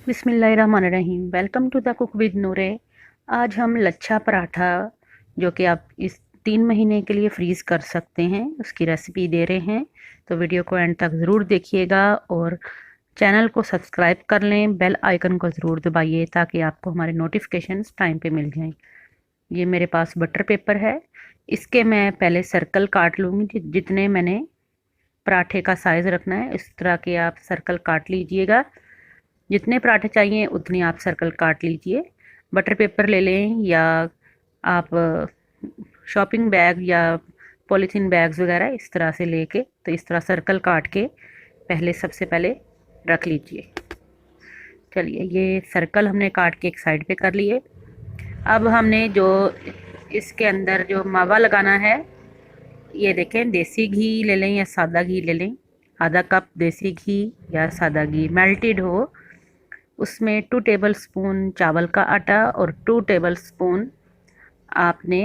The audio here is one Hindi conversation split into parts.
बिस्मिल्लाहिर्रहमानिर्रहीम। Welcome to the cook with Noore. आज हम लच्छा पराठा, जो कि आप इस 3 महीने के लिए फ्रीज़ कर सकते हैं, उसकी रेसिपी दे रहे हैं। तो वीडियो को एंड तक ज़रूर देखिएगा और चैनल को सब्सक्राइब कर लें, बेल आइकन को ज़रूर दबाइए ताकि आपको हमारे नोटिफिकेशंस टाइम पे मिल जाएं। ये मेरे पास बटर पेपर है, इसके मैं पहले सर्कल काट लूँगी। जितने मैंने पराठे का साइज़ रखना है इस तरह के आप सर्कल काट लीजिएगा। जितने पराठे चाहिए उतनी आप सर्कल काट लीजिए। बटर पेपर ले लें या आप शॉपिंग बैग या पॉलीथीन बैग्स वगैरह इस तरह से लेके, तो इस तरह सर्कल काट के सबसे पहले रख लीजिए। चलिए, ये सर्कल हमने काट के एक साइड पे कर लिए। अब हमने जो इसके अंदर जो मावा लगाना है, ये देखें, देसी घी ले लें या सादा घी ले लें। आधा कप देसी घी या सादा घी मेल्टेड हो, उसमें 2 टेबलस्पून चावल का आटा और 2 टेबलस्पून आपने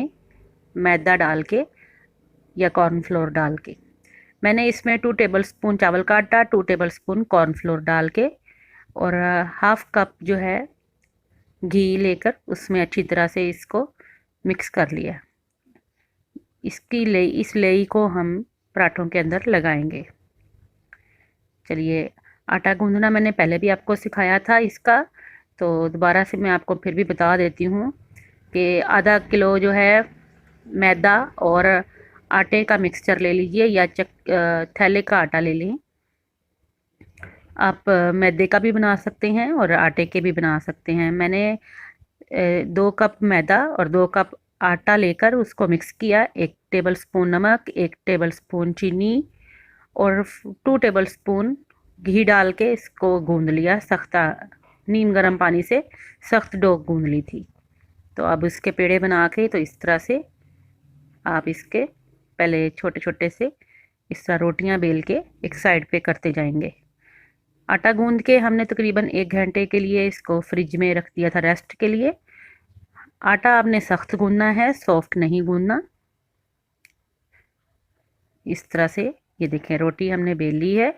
मैदा डाल के या कॉर्नफ्लोर डाल के, मैंने इसमें 2 टेबलस्पून चावल का आटा, 2 टेबलस्पून कॉर्नफ्लोर डाल के और हाफ कप जो है घी लेकर उसमें अच्छी तरह से इसको मिक्स कर लिया। इस लेई को हम पराठों के अंदर लगाएंगे। चलिए, आटा गूंदना मैंने पहले भी आपको सिखाया था इसका, तो दोबारा से मैं आपको फिर भी बता देती हूँ कि आधा किलो जो है मैदा और आटे का मिक्सचर ले लीजिए या थैले का आटा ले लें। आप मैदे का भी बना सकते हैं और आटे के भी बना सकते हैं। मैंने 2 कप मैदा और 2 कप आटा लेकर उसको मिक्स किया। 1 टेबलस्पून नमक, 1 टेबलस्पून चीनी और 2 टेबलस्पून घी डाल के इसको गूंद लिया। सख्त नीम गर्म पानी से सख्त डो गूंद ली थी। तो अब इसके पेड़े बना के, तो इस तरह से आप इसके पहले छोटे छोटे से इस तरह रोटियां बेल के एक साइड पे करते जाएंगे। आटा गूंद के हमने तकरीबन 1 घंटे के लिए इसको फ्रिज में रख दिया था रेस्ट के लिए। आटा आपने सख्त गूंदना है, सॉफ्ट नहीं गूंदना। इस तरह से ये देखें, रोटी हमने बेल ली है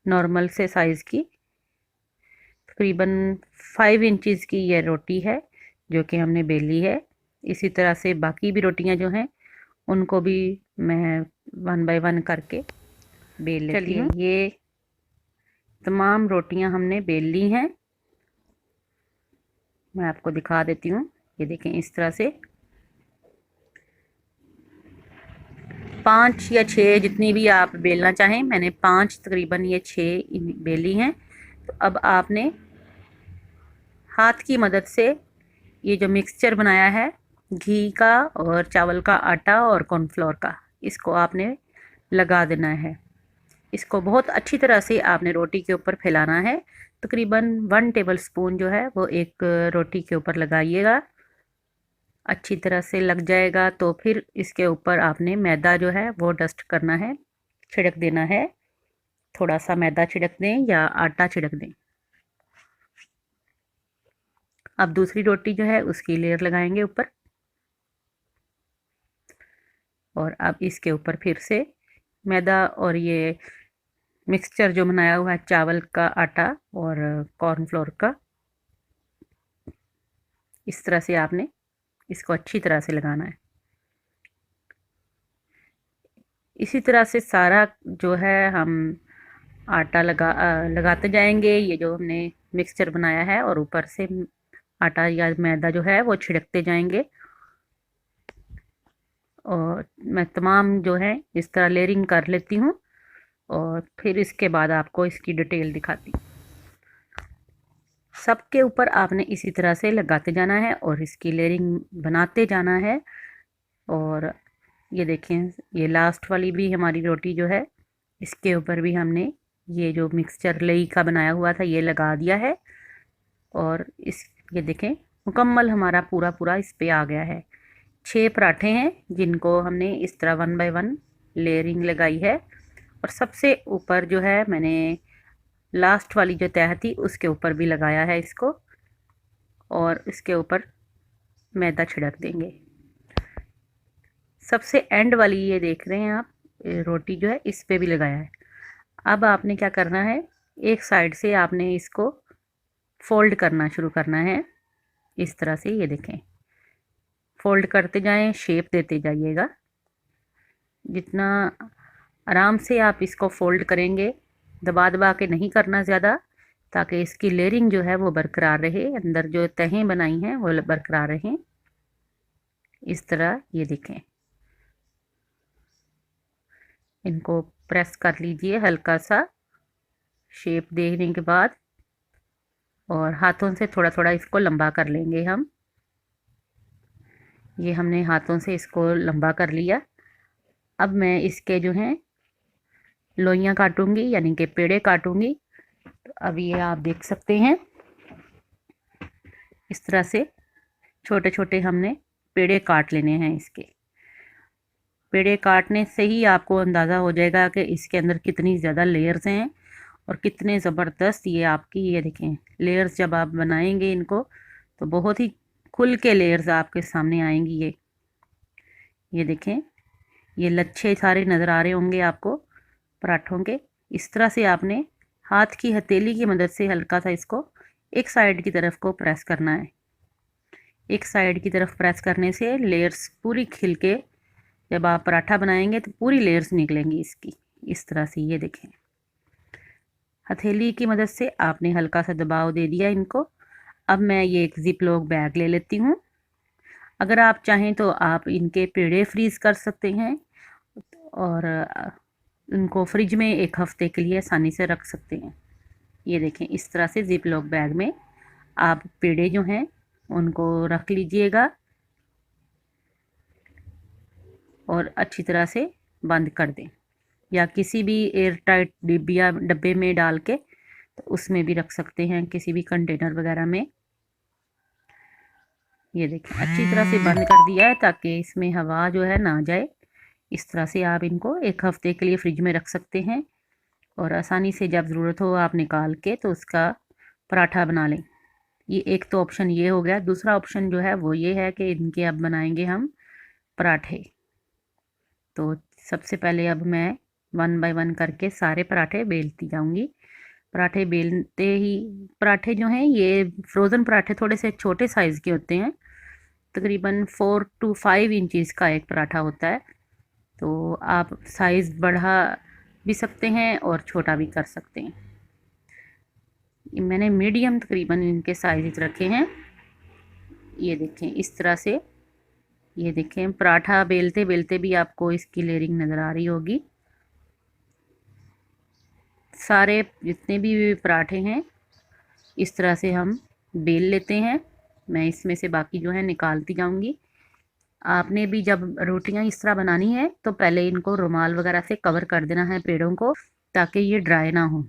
नॉर्मल से साइज़ की। तकरीबन 5 इंचज़ की ये रोटी है जो कि हमने बेली है। इसी तरह से बाकी भी रोटियां जो हैं उनको भी मैं 1 बाय 1 करके बेल लेती हूँ। ये तमाम रोटियां हमने बेल ली हैं, मैं आपको दिखा देती हूँ। ये देखें, इस तरह से 5 या 6 जितनी भी आप बेलना चाहें। मैंने 5, तकरीबन ये 6 बेली हैं। तो अब आपने हाथ की मदद से ये जो मिक्सचर बनाया है घी का और चावल का आटा और कॉर्नफ्लोर का, इसको आपने लगा देना है। इसको बहुत अच्छी तरह से आपने रोटी के ऊपर फैलाना है। तकरीबन 1 टेबलस्पून जो है वो एक रोटी के ऊपर लगाइएगा। अच्छी तरह से लग जाएगा तो फिर इसके ऊपर आपने मैदा जो है वो डस्ट करना है, छिड़क देना है। थोड़ा सा मैदा छिड़क दें या आटा छिड़क दें। अब दूसरी रोटी जो है उसकी लेयर लगाएंगे ऊपर, और अब इसके ऊपर फिर से मैदा और ये मिक्सचर जो बनाया हुआ है चावल का आटा और कॉर्नफ्लोर का, इस तरह से आपने इसको अच्छी तरह से लगाना है। इसी तरह से सारा जो है हम आटा लगाते जाएंगे। ये जो हमने मिक्सचर बनाया है और ऊपर से आटा या मैदा जो है वो छिड़कते जाएंगे। और मैं तमाम जो है इस तरह लेयरिंग कर लेती हूँ और फिर इसके बाद आपको इसकी डिटेल दिखाती हूँ। सबके ऊपर आपने इसी तरह से लगाते जाना है और इसकी लेयरिंग बनाते जाना है। और ये देखें, ये लास्ट वाली भी हमारी रोटी जो है इसके ऊपर भी हमने ये जो मिक्सचर लेई का बनाया हुआ था ये लगा दिया है। और ये देखें, मुकम्मल हमारा पूरा पूरा इस पे आ गया है। 6 पराठे हैं जिनको हमने इस तरह 1 बाय 1 लेयरिंग लगाई है। और सबसे ऊपर जो है मैंने लास्ट वाली जो तह थी उसके ऊपर भी लगाया है इसको, और इसके ऊपर मैदा छिड़क देंगे। सबसे एंड वाली ये देख रहे हैं आप, रोटी जो है इस पे भी लगाया है। अब आपने क्या करना है, एक साइड से आपने इसको फोल्ड करना शुरू करना है इस तरह से। ये देखें, फोल्ड करते जाएं, शेप देते जाइएगा। जितना आराम से आप इसको फोल्ड करेंगे, दबा दबा के नहीं करना ज़्यादा, ताकि इसकी लेयरिंग जो है वो बरकरार रहे, अंदर जो तहें बनाई हैं वो बरकरार रहें। इस तरह ये देखें, इनको प्रेस कर लीजिए हल्का सा शेप देने के बाद, और हाथों से थोड़ा थोड़ा इसको लंबा कर लेंगे हम। ये हमने हाथों से इसको लंबा कर लिया। अब मैं इसके जो हैं लोइयाँ काटूंगी, यानी कि पेड़े काटूंगी। तो अब ये आप देख सकते हैं, इस तरह से छोटे छोटे हमने पेड़े काट लेने हैं। इसके पेड़े काटने से ही आपको अंदाज़ा हो जाएगा कि इसके अंदर कितनी ज़्यादा लेयर्स हैं और कितने ज़बरदस्त ये आपकी, ये देखें लेयर्स जब आप बनाएंगे इनको तो बहुत ही खुल के लेयर्स आपके सामने आएंगी। ये देखें, ये लच्छे सारे नज़र आ रहे होंगे आपको पराठों के। इस तरह से आपने हाथ की हथेली की मदद से हल्का सा इसको एक साइड की तरफ को प्रेस करना है। एक साइड की तरफ प्रेस करने से लेयर्स पूरी खिल के, जब आप पराठा बनाएंगे तो पूरी लेयर्स निकलेंगी इसकी। इस तरह से ये देखें, हथेली की मदद से आपने हल्का सा दबाव दे दिया इनको। अब मैं ये एक जिप लॉक बैग ले लेती हूँ। अगर आप चाहें तो आप इनके पेड़े फ्रीज़ कर सकते हैं और उनको फ्रिज में एक हफ़्ते के लिए आसानी से रख सकते हैं। ये देखें, इस तरह से जिप लॉक बैग में आप पेड़े जो हैं उनको रख लीजिएगा और अच्छी तरह से बंद कर दें, या किसी भी एयर टाइट डिब्बिया डब्बे में डाल के तो उसमें भी रख सकते हैं, किसी भी कंटेनर वगैरह में। ये देखें, अच्छी तरह से बंद कर दिया है ताकि इसमें हवा जो है ना जाए। इस तरह से आप इनको एक हफ़्ते के लिए फ्रिज में रख सकते हैं और आसानी से जब ज़रूरत हो आप निकाल के तो उसका पराठा बना लें। ये एक तो ऑप्शन ये हो गया। दूसरा ऑप्शन जो है वो ये है कि इनके अब बनाएंगे हम पराठे। तो सबसे पहले अब मैं 1 बाय 1 करके सारे पराठे बेलती जाऊंगी। पराठे बेलते ही, पराठे जो हैं ये फ्रोज़न पराठे थोड़े से छोटे साइज़ के होते हैं, तकरीबन 4 to 5 इंचज़ का एक पराठा होता है। तो आप साइज़ बढ़ा भी सकते हैं और छोटा भी कर सकते हैं। मैंने मीडियम तकरीबन इनके साइज़ रखे हैं। ये देखें, इस तरह से ये देखें, पराठा बेलते बेलते भी आपको इसकी लेयरिंग नज़र आ रही होगी। सारे जितने भी पराठे हैं इस तरह से हम बेल लेते हैं। मैं इसमें से बाकी जो है निकालती जाऊंगी। आपने भी जब रोटियां इस तरह बनानी है तो पहले इनको रुमाल वगैरह से कवर कर देना है पेड़ों को, ताकि ये ड्राई ना हो।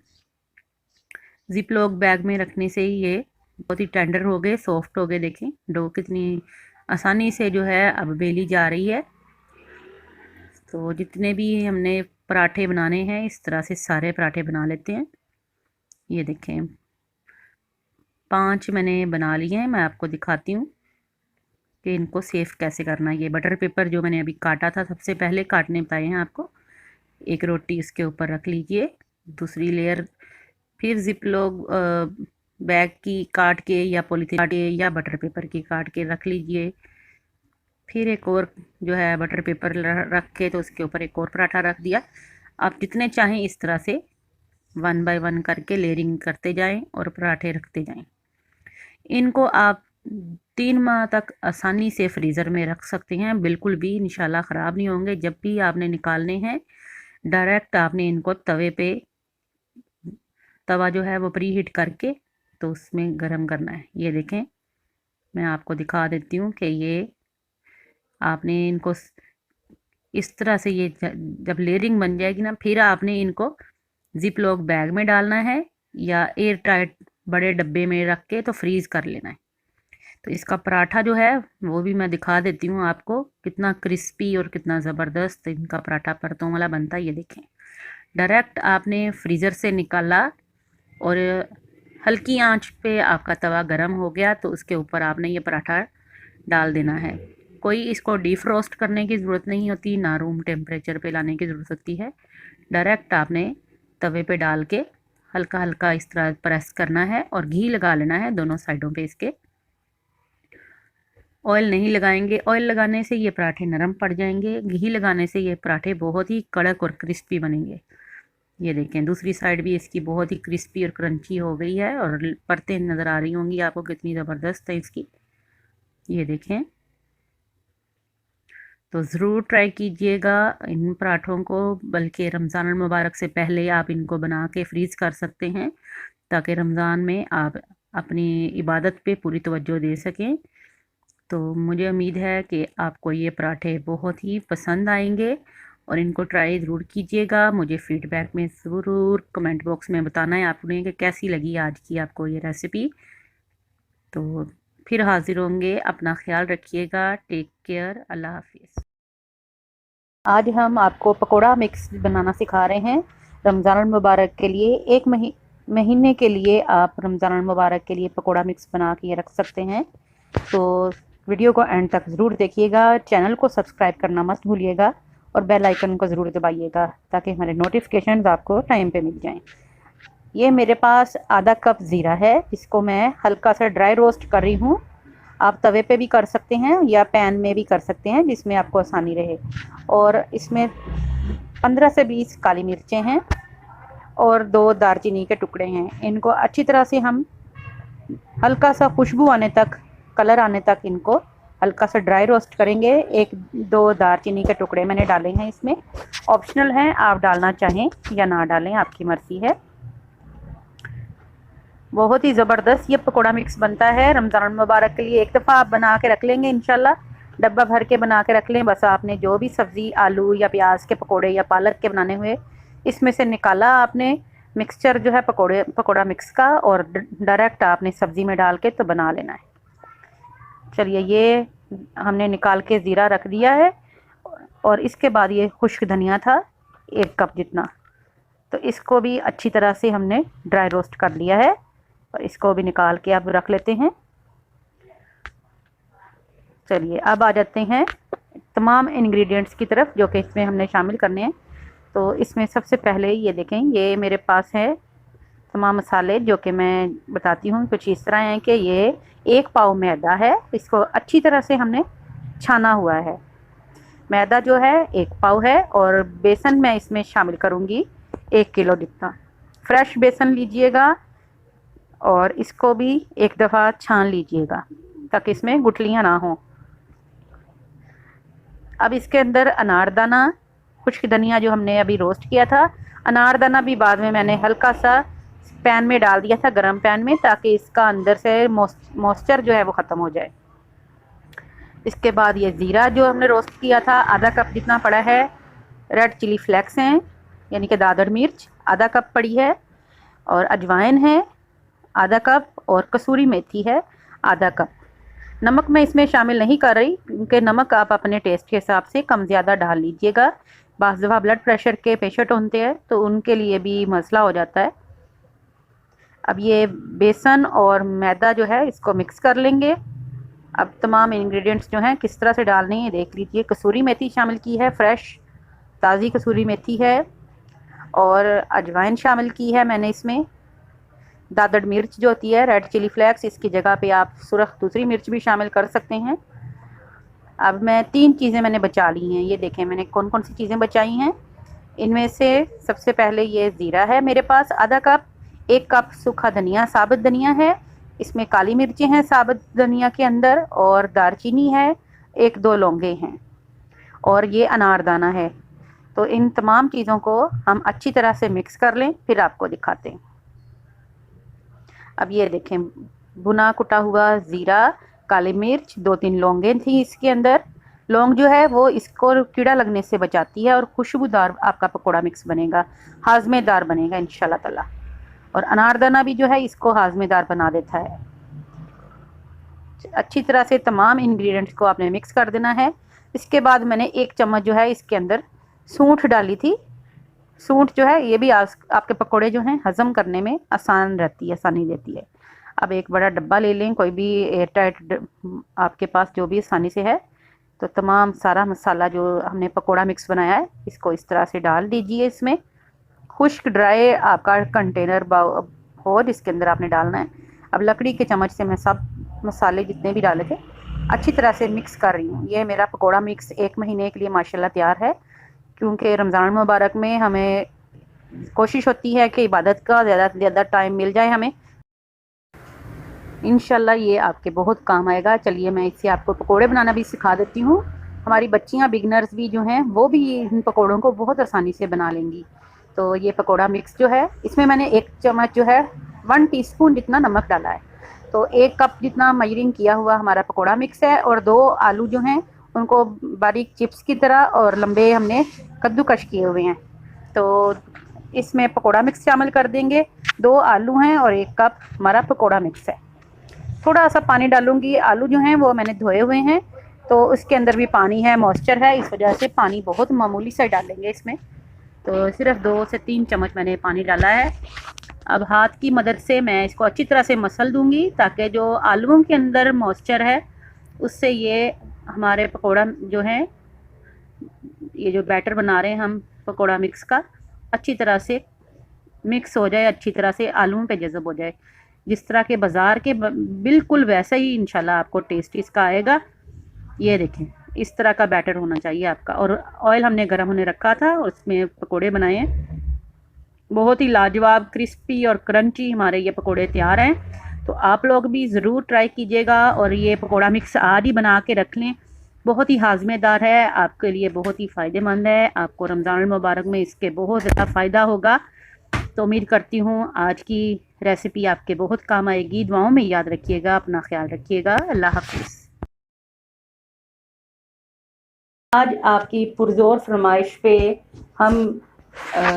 जिप लॉक बैग में रखने से ही ये बहुत ही टेंडर हो गए, सॉफ्ट हो गए। देखें डो कितनी आसानी से जो है अब बेली जा रही है। तो जितने भी हमने पराठे बनाने हैं इस तरह से सारे पराठे बना लेते हैं। ये देखें, 5 मैंने बना लिए हैं। मैं आपको दिखाती हूँ कि इनको सेफ कैसे करना है। ये बटर पेपर जो मैंने अभी काटा था, सबसे पहले काटने बताए हैं आपको। एक रोटी इसके ऊपर रख लीजिए, दूसरी लेयर फिर जिप लॉक बैग की काट के या पॉलीथीन काट के या बटर पेपर की काट के रख लीजिए। फिर एक और जो है बटर पेपर रख के तो उसके ऊपर एक और पराठा रख दिया। आप जितने चाहें इस तरह से 1 बाय 1 करके लेयरिंग करते जाएं और पराठे रखते जाएं। इनको आप 3 माह तक आसानी से फ्रीज़र में रख सकते हैं, बिल्कुल भी इंशाल्लाह ख़राब नहीं होंगे। जब भी आपने निकालने हैं डायरेक्ट आपने इनको तवे पे, तवा जो है वो प्री हीट करके तो उसमें गरम करना है। ये देखें, मैं आपको दिखा देती हूँ कि ये आपने इनको इस तरह से, ये जब लेयरिंग बन जाएगी ना, फिर आपने इनको जिप लॉक बैग में डालना है या एयर टाइट बड़े डब्बे में रख के तो फ्रीज़ कर लेना है। तो इसका पराठा जो है वो भी मैं दिखा देती हूँ आपको, कितना क्रिस्पी और कितना ज़बरदस्त इनका पराठा परतों वाला बनता है। ये देखें, डायरेक्ट आपने फ्रीज़र से निकाला और हल्की आंच पे आपका तवा गरम हो गया तो उसके ऊपर आपने ये पराठा डाल देना है। कोई इसको डीफ्रोस्ट करने की ज़रूरत नहीं होती, ना रूम टेम्परेचर पे लाने की ज़रूरत होती है। डायरेक्ट आपने तवे पे डाल के हल्का हल्का इस तरह प्रेस करना है और घी लगा लेना है दोनों साइडों पे इसके। ऑयल नहीं लगाएंगे, ऑयल लगाने से ये पराठे नरम पड़ जाएंगे, घी लगाने से ये पराठे बहुत ही कड़क और क्रिस्पी बनेंगे। ये देखें दूसरी साइड भी इसकी बहुत ही क्रिस्पी और क्रंची हो गई है और परतें नज़र आ रही होंगी आपको कितनी ज़बरदस्त है इसकी। ये देखें, तो ज़रूर ट्राई कीजिएगा इन पराठों को, बल्कि रमज़ान मुबारक से पहले आप इनको बना के फ्रीज़ कर सकते हैं ताकि रमज़ान में आप अपनी इबादत पे पूरी तवज्जो दे सकें। तो मुझे उम्मीद है कि आपको ये पराठे बहुत ही पसंद आएंगे और इनको ट्राई ज़रूर कीजिएगा। मुझे फ़ीडबैक में ज़रूर कमेंट बॉक्स में बताना है आपने कि कैसी लगी आज की आपको ये रेसिपी। तो फिर हाज़िर होंगे, अपना ख्याल रखिएगा, टेक केयर, अल्लाह हाफिज़। आज हम आपको पकोड़ा मिक्स बनाना सिखा रहे हैं रमज़ान मुबारक के लिए। एक महीने के लिए आप रमज़ान मुबारक के लिए पकोड़ा मिक्स बना के रख सकते हैं। तो वीडियो को एंड तक ज़रूर देखिएगा, चैनल को सब्सक्राइब करना मत भूलिएगा और बेल आइकन को ज़रूर दबाइएगा ताकि हमारे नोटिफिकेशन आपको टाइम पे मिल जाएं। ये मेरे पास आधा कप ज़ीरा है जिसको मैं हल्का सा ड्राई रोस्ट कर रही हूँ। आप तवे पे भी कर सकते हैं या पैन में भी कर सकते हैं जिसमें आपको आसानी रहे। और इसमें 15 से 20 काली मिर्चें हैं और 2 दालचीनी के टुकड़े हैं। इनको अच्छी तरह से हम हल्का सा खुशबू आने तक, कलर आने तक इनको हल्का सा ड्राई रोस्ट करेंगे। 1-2 दालचीनी के टुकड़े मैंने डाले हैं इसमें, ऑप्शनल हैं, आप डालना चाहें या ना डालें, आपकी मर्ज़ी है। बहुत ही ज़बरदस्त ये पकोड़ा मिक्स बनता है रमज़ान मुबारक के लिए। एक दफ़ा आप बना के रख लेंगे इंशाल्लाह, डब्बा भर के बना के रख लें। बस आपने जो भी सब्ज़ी, आलू या प्याज के पकोड़े या पालक के बनाने हुए, इसमें से निकाला आपने मिक्सचर जो है पकोड़ा मिक्स का और डायरेक्ट आपने सब्ज़ी में डाल के तो बना लेना है। चलिए, ये हमने निकाल के ज़ीरा रख दिया है और इसके बाद ये खुश्क धनिया था 1 कप जितना, तो इसको भी अच्छी तरह से हमने ड्राई रोस्ट कर लिया है और इसको भी निकाल के अब रख लेते हैं। चलिए, अब आ जाते हैं तमाम इंग्रेडिएंट्स की तरफ जो कि इसमें हमने शामिल करने हैं। तो इसमें सबसे पहले ये देखें, ये मेरे पास है तमाम मसाले जो कि मैं बताती हूँ कुछ इस तरह हैं कि ये 1 पाव मैदा है, इसको अच्छी तरह से हमने छाना हुआ है। मैदा जो है 1 पाव है और बेसन मैं इसमें शामिल करूँगी 1 किलो जितना। फ्रेश बेसन लीजिएगा और इसको भी एक दफ़ा छान लीजिएगा ताकि इसमें गुठलियाँ ना हों। अब इसके अंदर अनारदाना, खुश्क धनिया जो हमने अभी रोस्ट किया था, अनारदाना भी बाद में मैंने हल्का सा पैन में डाल दिया था, गरम पैन में, ताकि इसका अंदर से मॉइस्चर जो है वो ख़त्म हो जाए। इसके बाद ये ज़ीरा जो हमने रोस्ट किया था आधा कप जितना पड़ा है। रेड चिली फ्लेक्स हैं यानी कि दादड़ मिर्च आधा कप पड़ी है और अजवाइन है आधा कप और कसूरी मेथी है आधा कप। नमक मैं इसमें शामिल नहीं कर रही क्योंकि नमक आप अपने टेस्ट के हिसाब से कम ज़्यादा डाल लीजिएगा। बाज़ दफ़ा ब्लड प्रेशर के पेशेंट होते हैं तो उनके लिए भी मसला हो जाता है। अब ये बेसन और मैदा जो है इसको मिक्स कर लेंगे। अब तमाम इंग्रेडिएंट्स जो हैं किस तरह से डालने हैं देख लीजिए। कसूरी मेथी शामिल की है, फ्रेश ताज़ी कसूरी मेथी है और अजवाइन शामिल की है मैंने इसमें। दादड़ मिर्च जो होती है, रेड चिली फ्लेक्स, इसकी जगह पे आप सुरख दूसरी मिर्च भी शामिल कर सकते हैं। अब मैं 3 चीज़ें मैंने बचा ली हैं, ये देखें मैंने कौन कौन सी चीज़ें बचाई हैं। इनमें से सबसे पहले ये ज़ीरा है मेरे पास आधा कप, 1 कप सूखा धनिया, साबुत धनिया है, इसमें काली मिर्चें हैं साबुत धनिया के अंदर और दालचीनी है, 1-2 लौंगे हैं और ये अनारदाना है। तो इन तमाम चीज़ों को हम अच्छी तरह से मिक्स कर लें, फिर आपको दिखाते हैं। अब ये देखें, भुना कुटा हुआ ज़ीरा, काली मिर्च, 2-3 लौंगे थी इसके अंदर। लौंग जो है वो इसको कीड़ा लगने से बचाती है और खुशबूदार आपका पकोड़ा मिक्स बनेगा, हाजमेदार बनेगा इंशाल्लाह ताला। और अनारदाना भी जो है इसको हाजमेदार बना देता है। अच्छी तरह से तमाम इंग्रेडिएंट्स को आपने मिक्स कर देना है। इसके बाद मैंने 1 चम्मच जो है इसके अंदर सूंठ डाली थी। सूंठ जो है ये भी आपके पकोड़े जो हैं हज़म करने में आसानी देती है। अब एक बड़ा डब्बा ले लें, कोई भी एयर टाइट आपके पास जो भी आसानी से है। तो तमाम सारा मसाला जो हमने पकोड़ा मिक्स बनाया है इसको इस तरह से डाल दीजिए इसमें। खुश्क ड्राई आपका कंटेनर हो जिसके अंदर आपने डालना है। अब लकड़ी के चम्मच से मैं सब मसाले जितने भी डाले थे अच्छी तरह से मिक्स कर रही हूँ। ये मेरा पकोड़ा मिक्स 1 महीने के लिए माशाल्लाह तैयार है, क्योंकि रमज़ान मुबारक में हमें कोशिश होती है कि इबादत का ज़्यादा से ज़्यादा टाइम मिल जाए हमें। इंशाल्लाह ये आपके बहुत काम आएगा। चलिए मैं इससे आपको पकोड़े बनाना भी सिखा देती हूँ। हमारी बच्चियाँ बिगनर्स भी जो हैं वो भी इन पकोड़ों को बहुत आसानी से बना लेंगी। तो ये पकोड़ा मिक्स जो है, इसमें मैंने 1 चम्मच जो है 1 टीस्पून जितना नमक डाला है। तो 1 कप जितना मयरिंग किया हुआ हमारा पकोड़ा मिक्स है, और 2 आलू जो हैं उनको बारीक चिप्स की तरह और लंबे हमने कद्दूकश किए हुए हैं। तो इसमें पकोड़ा मिक्स शामिल कर देंगे। 2 आलू हैं और 1 कप हमारा पकोड़ा मिक्स है। थोड़ा सा पानी डालूंगी, आलू जो हैं वो मैंने धोए हुए हैं, तो उसके अंदर भी पानी है, मॉइस्चर है, इस वजह से पानी बहुत मामूली सा डालेंगे इसमें। तो सिर्फ 2 से 3 चम्मच मैंने पानी डाला है। अब हाथ की मदद से मैं इसको अच्छी तरह से मसल दूंगी, ताकि जो आलूओं के अंदर मॉइस्चर है उससे ये हमारे पकोड़ा जो है, ये जो बैटर बना रहे हैं हम पकोड़ा मिक्स का, अच्छी तरह से मिक्स हो जाए, अच्छी तरह से आलूओं पे जज़ब हो जाए। जिस तरह के बाज़ार के बिल्कुल वैसा ही इंशाल्लाह आपको टेस्ट इसका आएगा। ये देखें, इस तरह का बैटर होना चाहिए आपका। और ऑयल हमने गर्म होने रखा था और उसमें पकोड़े बनाए हैं। बहुत ही लाजवाब क्रिस्पी और क्रंची हमारे ये पकोड़े तैयार हैं। तो आप लोग भी ज़रूर ट्राई कीजिएगा और ये पकोड़ा मिक्स आज ही बना के रख लें। बहुत ही हाजमेदार है, आपके लिए बहुत ही फ़ायदेमंद है। आपको रमज़ान मुबारक में इसके बहुत ज़्यादा फ़ायदा होगा। तो उम्मीद करती हूँ आज की रेसिपी आपके बहुत काम आएगी। दुआओं में याद रखिएगा, अपना ख्याल रखिएगा। अल्लाह हाफ़िज़। आज आपकी पुरजोर फरमाइश पे हम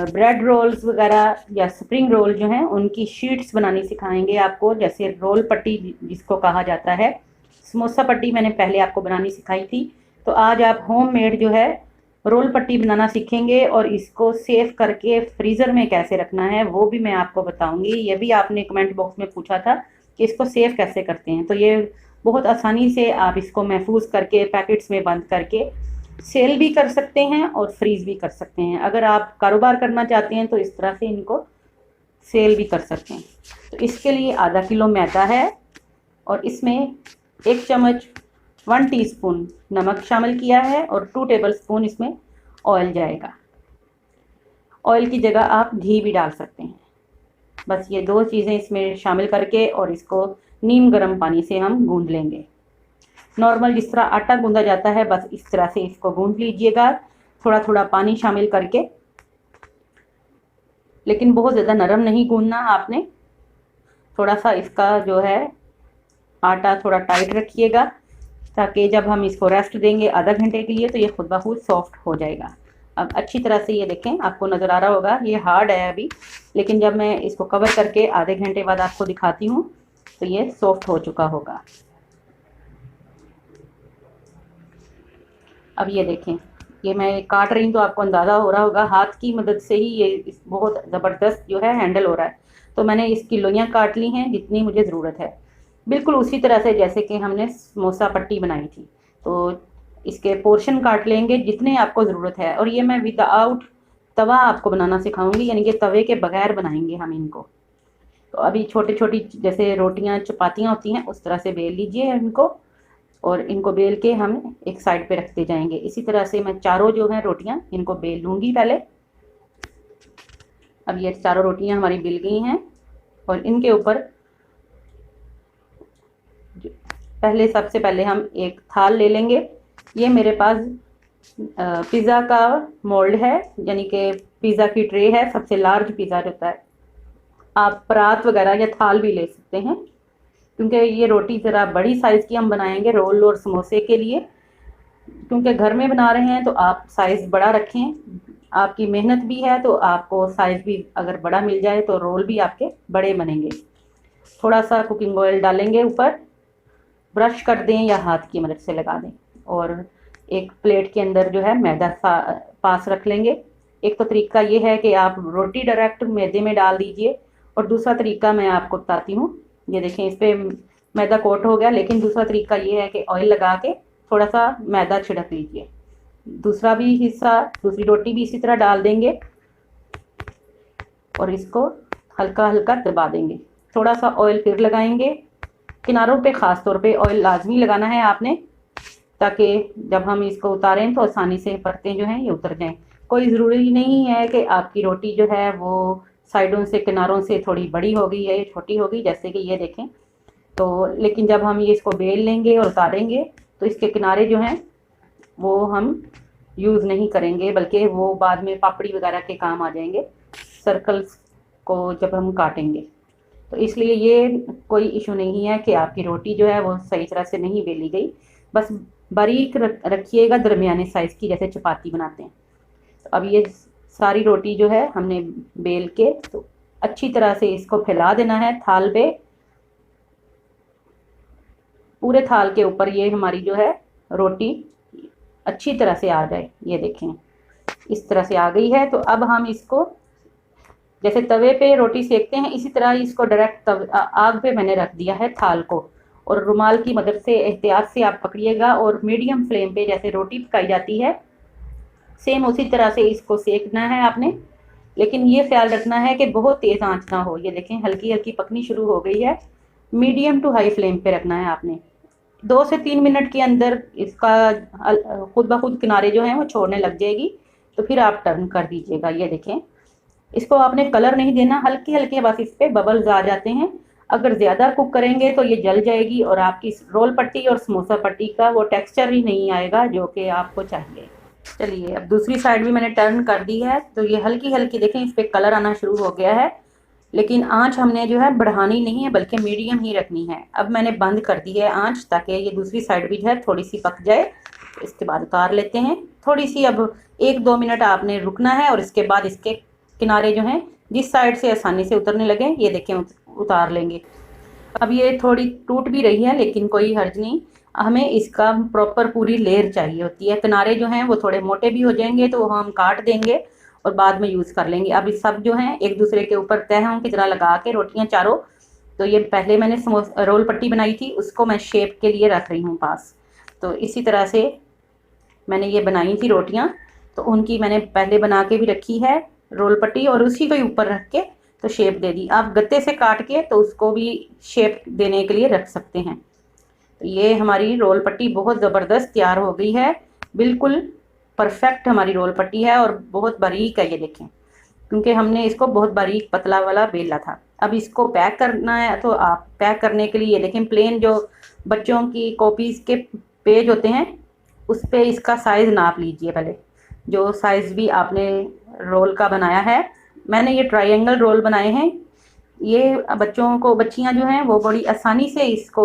ब्रेड रोल्स वगैरह या स्प्रिंग रोल जो हैं उनकी शीट्स बनानी सिखाएंगे आपको। जैसे रोल पट्टी जिसको कहा जाता है, समोसा पट्टी मैंने पहले आपको बनानी सिखाई थी। तो आज आप होममेड जो है रोल पट्टी बनाना सीखेंगे, और इसको सेव करके फ्रीज़र में कैसे रखना है वो भी मैं आपको बताऊंगी। ये भी आपने कमेंट बॉक्स में पूछा था कि इसको सेव कैसे करते हैं। तो ये बहुत आसानी से आप इसको महफूज करके पैकेट्स में बंद करके सेल भी कर सकते हैं और फ्रीज भी कर सकते हैं। अगर आप कारोबार करना चाहते हैं तो इस तरह से इनको सेल भी कर सकते हैं। तो इसके लिए आधा किलो मैदा है, और इसमें 1 चम्मच 1 टीस्पून नमक शामिल किया है, और 2 टेबलस्पून इसमें ऑयल जाएगा। ऑयल की जगह आप घी भी डाल सकते हैं। बस ये 2 चीज़ें इसमें शामिल करके और इसको नीम गर्म पानी से हम गूंद लेंगे। नॉर्मल जिस तरह आटा गूंदा जाता है बस इस तरह से इसको गूंद लीजिएगा, थोड़ा थोड़ा पानी शामिल करके। लेकिन बहुत ज़्यादा नरम नहीं गूंदना आपने, थोड़ा सा इसका जो है आटा थोड़ा टाइट रखिएगा, ताकि जब हम इसको रेस्ट देंगे आधा घंटे के लिए तो ये खुद ब खुद सॉफ्ट हो जाएगा। अब अच्छी तरह से ये देखें, आपको नज़र आ रहा होगा ये हार्ड है अभी, लेकिन जब मैं इसको कवर करके आधे घंटे बाद आपको दिखाती हूँ तो ये सॉफ्ट हो चुका होगा। अब ये देखें, ये मैं काट रही हूँ तो आपको अंदाज़ा हो रहा होगा हाथ की मदद से ही ये बहुत ज़बरदस्त जो है हैंडल हो रहा है। तो मैंने इसकी लोइयाँ काट ली हैं जितनी मुझे ज़रूरत है, बिल्कुल उसी तरह से जैसे कि हमने समोसा पट्टी बनाई थी। तो इसके पोर्शन काट लेंगे जितने आपको ज़रूरत है। और ये मैं विदाउट तवा आपको बनाना सिखाऊंगी, यानी कि तवे के बगैर बनाएंगे हम इनको। तो अभी छोटी छोटी जैसे रोटियां चपातियां होती हैं उस तरह से बेल लीजिए इनको, और इनको बेल के हम एक साइड पे रखते जाएंगे। इसी तरह से मैं चारों जो हैं रोटियां इनको बेल लूँगी पहले। अब ये चारों रोटियां हमारी बिल गई हैं, और इनके ऊपर सबसे पहले हम एक थाल ले लेंगे। ये मेरे पास पिज़्ज़ा का मोल्ड है, यानी कि पिज़्ज़ा की ट्रे है, सबसे लार्ज पिज़्ज़ा जो होता है। आप परात वगैरह या थाल भी ले सकते हैं, क्योंकि ये रोटी ज़रा बड़ी साइज़ की हम बनाएंगे रोल और समोसे के लिए। क्योंकि घर में बना रहे हैं तो आप साइज़ बड़ा रखें, आपकी मेहनत भी है तो आपको साइज़ भी अगर बड़ा मिल जाए तो रोल भी आपके बड़े बनेंगे। थोड़ा सा कुकिंग ऑयल डालेंगे ऊपर, ब्रश कर दें या हाथ की मदद से लगा दें, और एक प्लेट के अंदर जो है मैदा पास रख लेंगे। एक तो तरीका ये है कि आप रोटी डायरेक्ट मैदे में डाल दीजिए, और दूसरा तरीका मैं आपको बताती हूँ। ये देखें, इस पर मैदा कोट हो गया, लेकिन दूसरा तरीका ये है कि ऑयल लगा के थोड़ा सा मैदा छिड़क लीजिए। दूसरा भी हिस्सा, दूसरी रोटी भी इसी तरह डाल देंगे, और इसको हल्का हल्का दबा देंगे। थोड़ा सा ऑयल फिर लगाएंगे। किनारों पे ख़ास तौर पे ऑयल लाजमी लगाना है आपने, ताकि जब हम इसको उतारें तो आसानी से परतें जो हैं ये उतर जाएं। कोई ज़रूरी नहीं है कि आपकी रोटी जो है वो साइडों से किनारों से थोड़ी बड़ी होगी या छोटी होगी, जैसे कि ये देखें। तो लेकिन जब हम ये इसको बेल लेंगे और उतारेंगे तो इसके किनारे जो हैं वो हम यूज़ नहीं करेंगे, बल्कि वो बाद में पापड़ी वगैरह के काम आ जाएंगे सर्कल्स को जब हम काटेंगे। तो इसलिए ये कोई इशू नहीं है कि आपकी रोटी जो है वो सही तरह से नहीं बेली गई, बस बारीक रखिएगा, दरमियाने साइज़ की, जैसे चपाती बनाते हैं। तो अब ये सारी रोटी जो है हमने बेल के तो अच्छी तरह से इसको फैला देना है थाल पे। पूरे थाल के ऊपर ये हमारी जो है रोटी अच्छी तरह से आ जाए। ये देखें इस तरह से आ गई है। तो अब हम इसको जैसे तवे पे रोटी सेकते हैं इसी तरह इसको डायरेक्ट आग पे मैंने रख दिया है थाल को, और रुमाल की मदद से एहतियात से आप पकड़िएगा और मीडियम फ्लेम पे जैसे रोटी पकाई जाती है सेम उसी तरह से इसको सेकना है आपने। लेकिन ये ख्याल रखना है कि बहुत तेज़ आंच ना हो। ये देखें हल्की हल्की पकनी शुरू हो गई है। मीडियम टू हाई फ्लेम पे रखना है आपने। 2 से 3 मिनट के अंदर इसका खुद ब खुद किनारे जो हैं वो छोड़ने लग जाएगी, तो फिर आप टर्न कर दीजिएगा। ये देखें इसको आपने कलर नहीं देना, हल्के हल्के बस इस पर बबल्स आ जाते हैं। अगर ज़्यादा कुक करेंगे तो ये जल जाएगी और आपकी रोल पट्टी और समोसा पट्टी का वो टेक्सचर ही नहीं आएगा जो कि आपको चाहिए। चलिए अब दूसरी साइड भी मैंने टर्न कर दी है। तो ये हल्की हल्की देखें इस पर कलर आना शुरू हो गया है, लेकिन आंच हमने जो है बढ़ानी नहीं है बल्कि मीडियम ही रखनी है। अब मैंने बंद कर दी है आंच ताकि ये दूसरी साइड भी जो है थोड़ी सी पक जाए। तो इसके बाद उतार लेते हैं। थोड़ी सी अब 1-2 मिनट आपने रुकना है और इसके बाद इसके किनारे जो हैं जिस साइड से आसानी से उतरने लगे ये देखें उतार लेंगे। अब ये थोड़ी टूट भी रही है लेकिन कोई हर्ज नहीं, हमें इसका प्रॉपर पूरी लेयर चाहिए होती है। किनारे जो हैं वो थोड़े मोटे भी हो जाएंगे तो हम काट देंगे और बाद में यूज़ कर लेंगे। अब इस सब जो हैं एक दूसरे के ऊपर तहों की तरह लगा के रोटियां चारों, तो ये पहले मैंने रोल पट्टी बनाई थी उसको मैं शेप के लिए रख रही हूँ पास। तो इसी तरह से मैंने ये बनाई थी रोटियां, तो उनकी मैंने पहले बना के भी रखी है रोल पट्टी और उसी को ऊपर रख के तो शेप दे दी। आप गत्ते से काट के तो उसको भी शेप देने के लिए रख सकते हैं। तो ये हमारी रोल पट्टी बहुत ज़बरदस्त तैयार हो गई है, बिल्कुल परफेक्ट हमारी रोल पट्टी है और बहुत बारीक है। ये देखें क्योंकि हमने इसको बहुत बारीक पतला वाला बेला था। अब इसको पैक करना है, तो आप पैक करने के लिए ये देखें प्लेन जो बच्चों की कॉपीज़ के पेज होते हैं उस पर इसका साइज़ नाप लीजिए पहले, जो साइज़ भी आपने रोल का बनाया है। मैंने ये ट्रायंगल रोल बनाए हैं। ये बच्चों को बच्चियां जो हैं वो बड़ी आसानी से इसको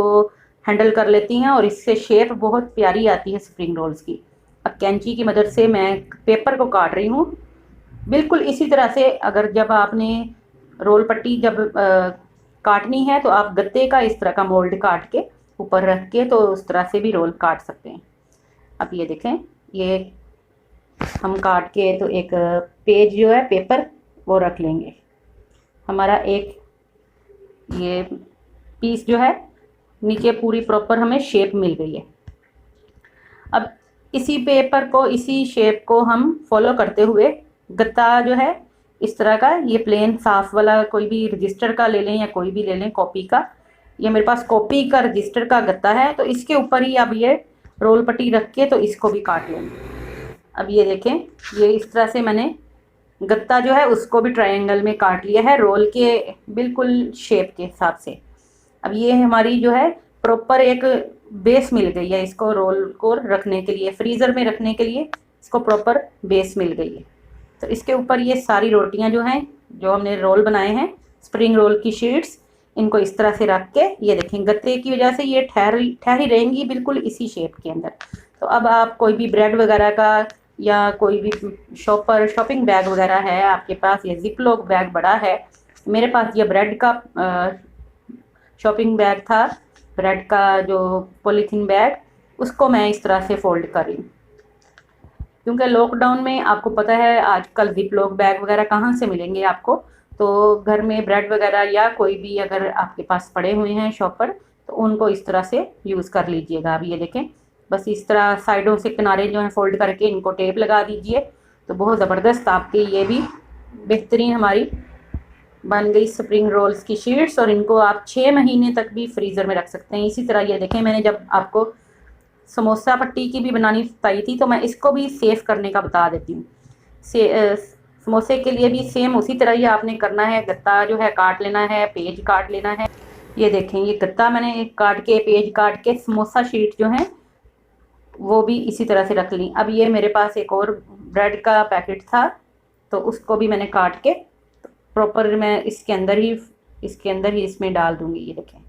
हैंडल कर लेती हैं और इससे शेप बहुत प्यारी आती है स्प्रिंग रोल्स की। अब कैंची की मदद से मैं पेपर को काट रही हूँ बिल्कुल इसी तरह से। अगर जब आपने रोल पट्टी जब काटनी है तो आप गत्ते का इस तरह का मोल्ड काट के ऊपर रख के तो उस तरह से भी रोल काट सकते हैं। अब ये देखें ये हम काट के तो एक पेज जो है पेपर वो रख लेंगे। हमारा एक ये पीस जो है नीचे पूरी प्रॉपर हमें शेप मिल गई है। अब इसी पेपर को इसी शेप को हम फॉलो करते हुए गत्ता जो है इस तरह का, ये प्लेन साफ वाला कोई भी रजिस्टर का ले लें या कोई भी ले लें कॉपी का। ये मेरे पास कॉपी का रजिस्टर का गत्ता है, तो इसके ऊपर ही अब ये रोल पट्टी रख के तो इसको भी काट लेंगे। अब ये देखें ये इस तरह से मैंने गत्ता जो है उसको भी ट्रायंगल में काट लिया है रोल के बिल्कुल शेप के हिसाब से। अब ये हमारी जो है प्रॉपर एक बेस मिल गई है, इसको रोल को रखने के लिए फ्रीज़र में रखने के लिए इसको प्रॉपर बेस मिल गई है। तो इसके ऊपर ये सारी रोटियां जो हैं जो हमने रोल बनाए हैं स्प्रिंग रोल की शीट्स, इनको इस तरह से रख के ये देखें गत्ते की वजह से ये ठहरी रहेंगी बिल्कुल इसी शेप के अंदर। तो अब आप कोई भी ब्रेड वगैरह का या कोई भी शॉपिंग बैग वगैरह है आपके पास, या जिपलॉक बैग बड़ा है, मेरे पास ये ब्रेड का शॉपिंग बैग था, ब्रेड का जो पॉलीथीन बैग, उसको मैं इस तरह से फोल्ड कर रही हूँ। क्योंकि लॉकडाउन में आपको पता है आजकल जिपलॉक बैग वगैरह कहाँ से मिलेंगे आपको, तो घर में ब्रेड वगैरह या कोई भी अगर आपके पास पड़े हुए हैं शॉपर तो उनको इस तरह से यूज़ कर लीजिएगा। अब ये देखें बस इस तरह साइडों से किनारे जो हैं फोल्ड करके इनको टेप लगा दीजिए, तो बहुत ज़बरदस्त आपकी ये भी बेहतरीन हमारी बन गई स्प्रिंग रोल्स की शीट्स और इनको आप 6 महीने तक भी फ्रीज़र में रख सकते हैं। इसी तरह ये देखें, मैंने जब आपको समोसा पट्टी की भी बनानी बताई थी तो मैं इसको भी सेव करने का बता देती हूँ। समोसे के लिए भी सेम उसी तरह ही आपने करना है। गत्ता जो है काट लेना है, पेज काट लेना है। ये देखें, ये गत्ता मैंने काट के, पेज काट के समोसा शीट जो है वो भी इसी तरह से रख ली। अब ये मेरे पास एक और ब्रेड का पैकेट था तो उसको भी मैंने काट के प्रॉपर मैं इसके अंदर ही इसमें डाल दूंगी। ये देखें,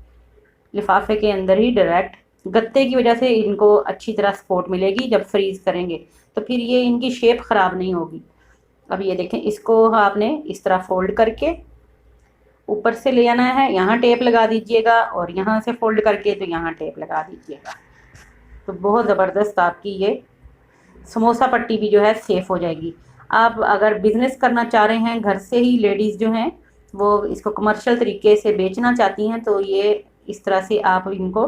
लिफाफे के अंदर ही डायरेक्ट। गत्ते की वजह से इनको अच्छी तरह सपोर्ट मिलेगी, जब फ्रीज करेंगे तो फिर ये इनकी शेप ख़राब नहीं होगी। अब ये देखें, इसको आपने इस तरह फोल्ड करके ऊपर से ले आना है, यहाँ टेप लगा दीजिएगा और यहाँ से फोल्ड करके तो यहाँ टेप लगा दीजिएगा। तो बहुत ज़बरदस्त आपकी ये समोसा पट्टी भी जो है सेफ़ हो जाएगी। आप अगर बिज़नेस करना चाह रहे हैं, घर से ही लेडीज़ जो हैं वो इसको कमर्शियल तरीके से बेचना चाहती हैं, तो ये इस तरह से आप इनको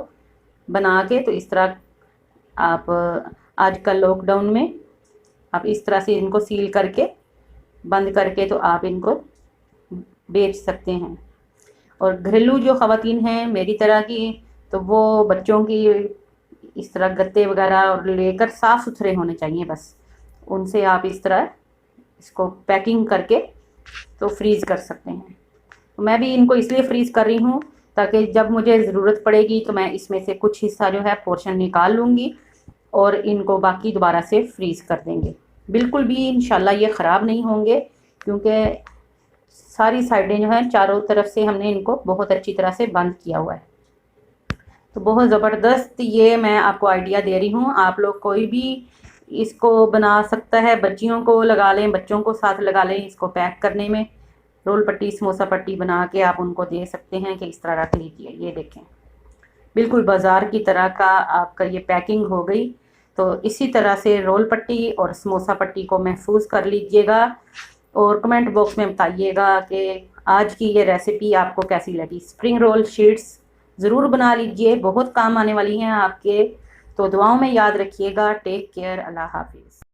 बना के, तो इस तरह आप आजकल लॉकडाउन में आप इस तरह से इनको सील करके बंद करके तो आप इनको बेच सकते हैं। और घरेलू जो ख़वातीन हैं मेरी तरह की, तो वो बच्चों की इस तरह गत्ते वगैरह और लेकर साफ़ सुथरे होने चाहिए, बस उनसे आप इस तरह इसको पैकिंग करके तो फ्रीज़ कर सकते हैं। तो मैं भी इनको इसलिए फ्रीज़ कर रही हूँ ताकि जब मुझे ज़रूरत पड़ेगी तो मैं इसमें से कुछ हिस्सा जो है पोर्शन निकाल लूँगी और इनको बाकी दोबारा से फ्रीज़ कर देंगे। बिल्कुल भी इंशाल्लाह ये ख़राब नहीं होंगे, क्योंकि सारी साइडें जो हैं चारों तरफ से हमने इनको बहुत अच्छी तरह से बंद किया हुआ है। तो बहुत ज़बरदस्त ये मैं आपको आइडिया दे रही हूँ। आप लोग कोई भी इसको बना सकता है, बच्चियों को लगा लें, बच्चों को साथ लगा लें इसको पैक करने में। रोल पट्टी, समोसा पट्टी बना के आप उनको दे सकते हैं कि इस तरह रख लीजिए। ये देखें, बिल्कुल बाज़ार की तरह का आपका ये पैकिंग हो गई। तो इसी तरह से रोल पट्टी और समोसा पट्टी को महफूज कर लीजिएगा और कमेंट बॉक्स में बताइएगा कि आज की ये रेसिपी आपको कैसी लगी। स्प्रिंग रोल शीट्स ज़रूर बना लीजिए, बहुत काम आने वाली हैं आपके। तो दुआओं में याद रखिएगा। टेक केयर, अल्लाह हाफिज़।